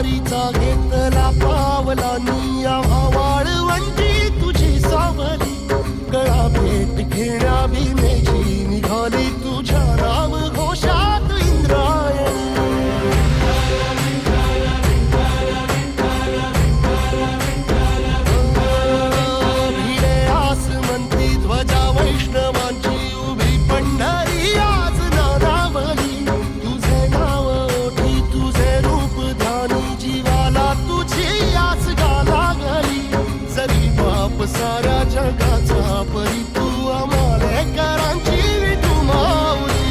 वारीचा घेतला पावला निया वाळवंटी तुझी सावली गळा भेट घेण्या भीमेची निघाली तुझ्या राम घोषात इंद्रायणी भिडे आसमंती ध्वजा वैष्णवांची उभी पंढरी आज नानावली तुझे नाव ओठी तुझे रूप ध्यानी जीवाला तुझी आस गाला गली जरी बाप साऱ्या जगाचा परी तू आमालेकरांची विठू माऊली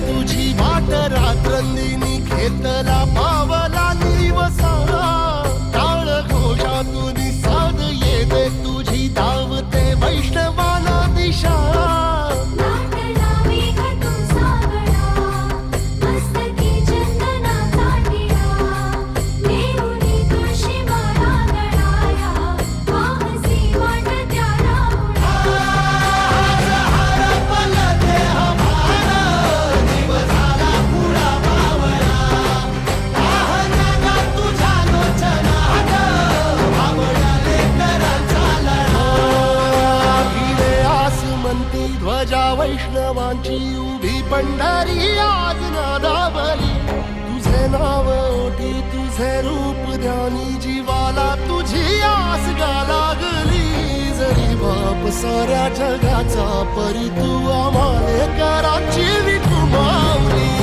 तुझी वाट रात्रंदिनी घेतला पावला निवसाला टाळ घोषातून साध येते तुझी धावते वैष्णवाला दिशा ध्वजा वैष्णवांची उभी पंढरी आज नादावली तुझे नाव ओठी तुझे रूप ध्यानी जीवाला तुझी आस गा लागली जरी बाप साऱ्या जगाचा परी तू आमालेकरांची विठू माऊली